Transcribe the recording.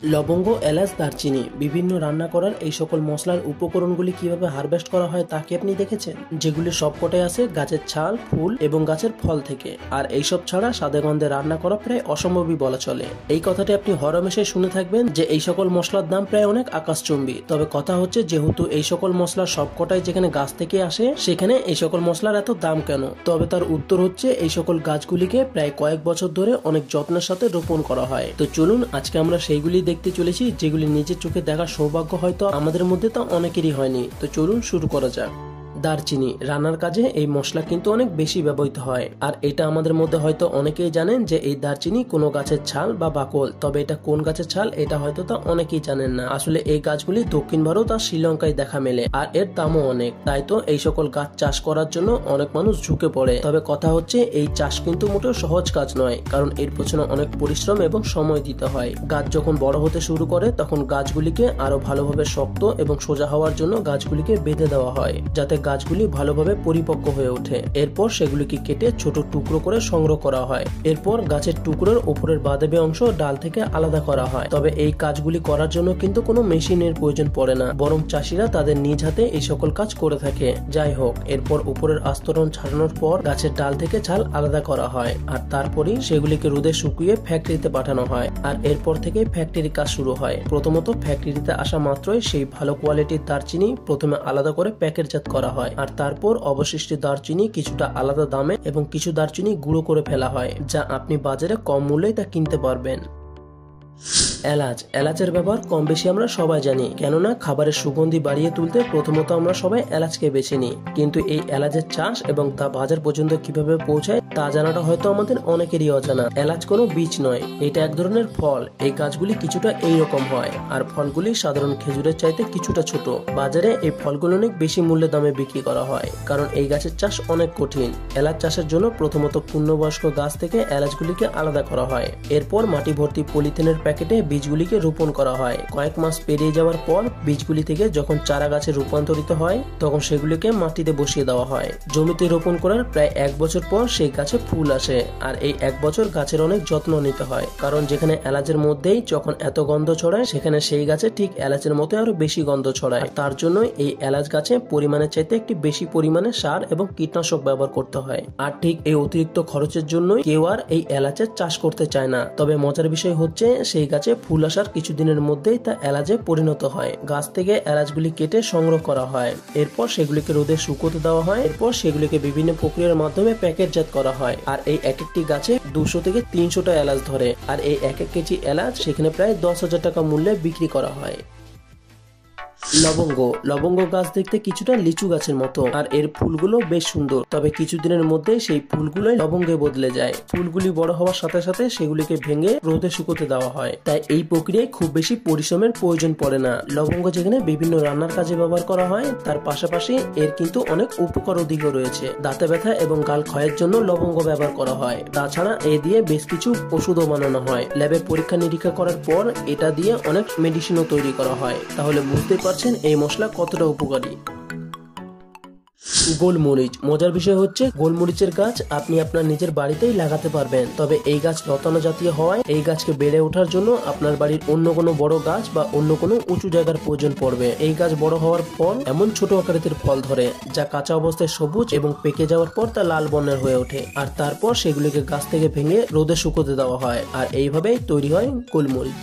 লবঙ্গ, এলাচ, দারচিনি বিভিন্ন রান্না করার এই সকল মশলার উপকরণগুলি কিভাবে হারভেস্ট করা হয় তা কি আপনি দেখেছেন? যেগুলি সবকটাই আসে গাছের ছাল, ফুল এবং গাছের ফল থেকে। আর এইসব ছাড়া স্বাদে গন্ধে রান্না করা প্রায় অসম্ভবই বলা চলে। এই কথাটি আপনি হরমেশে শুনে থাকবেন যে এই সকল মশলার দাম প্রায় অনেক আকাশচুম্বী। তবে কথা হচ্ছে, যেহেতু এই সকল মশলা সবকটাই যেখানে গাছ থেকে আসে, সেখানে এই সকল মশলার এত দাম কেন? তবে তার উত্তর হচ্ছে, এই সকল গাছগুলিকে প্রায় কয়েক বছর ধরে অনেক যত্নের সাথে রোপণ করা হয়। তো চলুন আজকে আমরা সেইগুলি দেখতে চলেছি, যেগুলি নিজের চোখে দেখার সৌভাগ্য হয়তো আমাদের মধ্যে তা অনেকেরই হয়নি। তো চলুন শুরু করা যাক। দারচিনি রান্নার কাজে এই মশলা কিন্তু অনেক বেশি ব্যবহৃত হয়। আর এটা আমাদের মধ্যে হয়তো অনেকেই জানেন যে এই দারচিনি কোনো গাছের ছাল বা বাকল। তবে এটা কোন গাছের ছাল এটা হয়তো তা অনেকেই জানেন না। আসলে এই গাছগুলি দক্ষিণ ভারত আর শ্রীলঙ্কায় দেখা মেলে, আর এর দামও অনেক। তাই তো এই সকল গাছ চাষ করার জন্য অনেক মানুষ ঝুঁকে পড়ে। তবে কথা হচ্ছে, এই চাষ কিন্তু মোটেও সহজ কাজ নয়, কারণ এর পেছনে অনেক পরিশ্রম এবং সময় দিতে হয়। গাছ যখন বড় হতে শুরু করে তখন গাছগুলিকে আরো ভালোভাবে শক্ত এবং সোজা হওয়ার জন্য গাছগুলিকে বেঁধে দেওয়া হয়, যাতে গাছগুলি ভালোভাবে পরিপক্ক হয়ে ওঠে। এরপর সেগুলিকে কেটে ছোট টুকরো করে সংগ্রহ করা হয়। এরপর গাছের টুকরোর উপরের বাদামি অংশ ডাল থেকে আলাদা করা হয়। তবে এই কাজগুলি করার জন্য কিন্তু কোনো মেশিনের প্রয়োজন পড়ে না, বরং চাষিরা তাদের নিজ হাতে এই সকল কাজ করে থাকে। যাই হোক, এরপর উপরের আস্তরণ ছাড়ানোর পর গাছের ডাল থেকে ছাল আলাদা করা হয়, আর তারপরই সেগুলিকে রোদে শুকিয়ে ফ্যাক্টরিতে পাঠানো হয়। আর এরপর থেকে ফ্যাক্টরির কাজ শুরু হয়। প্রথমত ফ্যাক্টরিতে আসা মাত্রই সেই ভালো কোয়ালিটির দারচিনি প্রথমে আলাদা করে প্যাকেটজাত করা হয়, আর তারপর অবশিষ্ট দারচিনি কিছুটা আলাদা দামে এবং কিছু দারচিনি গুঁড়ো করে ফেলা হয়, যা আপনি বাজারে কম মূল্যে তা কিনতে পারবেন। এলাচ। এলাচের ব্যবহার কম বেশি আমরা সবাই জানি, কেননা খাবারের সুগন্ধি বাড়িয়ে তুলতে প্রথমত আমরা সবাই এলাচকে বেছে নিই। কিন্তু এই এলাচের চাষ এবং তা বাজার পর্যন্ত কিভাবে পৌঁছায় তা জানাটা হয়তো আমাদের অনেকেরই অজানা। এলাচ কোনো বীজ নয়, এটা এক ধরনের ফল। এই গাছগুলি কিছুটা এইরকম হয়, আর ফলগুলি সাধারণ খেজুরের চাইতে কিছুটা ছোট। বাজারে এই ফলগুলো অনেক বেশি মূল্যে দামে বিক্রি করা হয়, কারণ এই গাছের চাষ অনেক কঠিন। এলাচ চাষের জন্য প্রথমত পূর্ণবয়স্ক গাছ থেকে এলাচগুলিকে আলাদা করা হয়। এরপর মাটি ভর্তি পলিথিনের প্যাকেটে বীজগুলিকে রোপণ করা হয়। কয়েক মাস পেরিয়ে যাওয়ার পর বীজগুলি থেকে যখন চারা গাছে রূপান্তরিত হয়, তখন সেগুলিকে মাটিতে বসিয়ে দেওয়া হয়। জমিতে রোপণ করার প্রায় 1 বছর পর সেই গাছে ফুল আসে, আর এই 1 বছর গাছের অনেক যত্ন নিতে হয়, কারণ যেখানে এলাচের মধ্যেই যখন এত গন্ধ ছড়ায়, সেখানে সেই গাছে ঠিক এলাচের মতো আরো বেশি গন্ধ ছড়ায়। তার জন্য এই এলাচ গাছে পরিমাণের চাইতে একটি বেশি পরিমাণে সার এবং কীটনাশক ব্যবহার করতে হয়। আর ঠিক এই অতিরিক্ত খরচের জন্য কেউ আর এই এলাচের চাষ করতে চায় না। তবে মজার বিষয় হচ্ছে, সেই গাছে ফুল আসার কিছুদিনের মধ্যেই তা এলাচে পরিণত হয়। গাছ থেকে এলাচগুলি কেটে সংগ্রহ করা হয়। এরপর সেগুলিকে রোদে শুকোতে দেওয়া হয়। এরপর সেগুলিকে বিভিন্ন প্রক্রিয়ার মাধ্যমে প্যাকেটজাত করা হয়। আর এই এক একটি গাছে 200 থেকে 300টা এলাচ ধরে, আর এই 1 কেজি এলাচ সেখানে প্রায় 10,000 টাকা মূল্যে বিক্রি করা হয়। লবঙ্গ। লবঙ্গ গাছ দেখতে কিছুটা লিচু গাছের মতো, আর এর ফুলগুলো বেশ সুন্দর। তবে কিছুদিনের মধ্যে সেই ফুলগুলোই লবঙ্গে বদলে যায়। ফুলগুলি বড় হওয়ার সাথে সাথে সেগুলিকে ভেঙে রোদে শুকোতে দেওয়া হয়। তাই এই প্রক্রিয়ায় খুব বেশি পরিশ্রমের প্রয়োজন পড়ে না। লবঙ্গ যেখানে বিভিন্ন রান্নার কাজে ব্যবহার করা হয়, তার পাশাপাশি এর কিন্তু অনেক উপকার দিকও রয়েছে। দাঁতে ব্যথা এবং গাল ক্ষয়ের জন্য লবঙ্গ ব্যবহার করা হয়। তাছাড়া এ দিয়ে বেশ কিছু ওষুধও বানানো হয়। ল্যাবে পরীক্ষা নিরীক্ষা করার পর এটা দিয়ে অনেক মেডিসিনও তৈরি করা হয়। তাহলে বুঝতে পারছেন এই মশলা কতটা উপকারী। গোলমরিচ। মজার বিষয় হচ্ছে, গোলমরিচের গাছ আপনি আপনার নিজের বাড়িতেই লাগাতে পারবেন। তবে এই গাছ লতানো জাতীয় হওয়ায় এই গাছকে বেড়ে ওঠার জন্য আপনার বাড়ির অন্য কোনো বড় গাছ বা অন্য কোনো উঁচু জায়গার প্রয়োজন পড়বে। এই গাছ বড় হওয়ার পর এমন ছোট আকৃতির ফল ধরে, যা কাঁচা অবস্থায় সবুজ এবং পেকে যাওয়ার পর তা লাল বর্ণের হয়ে ওঠে। আর তারপর সেগুলিকে গাছ থেকে ভেঙে রোদে শুকোতে দেওয়া হয়, আর এইভাবেই তৈরি হয় গোলমরিচ।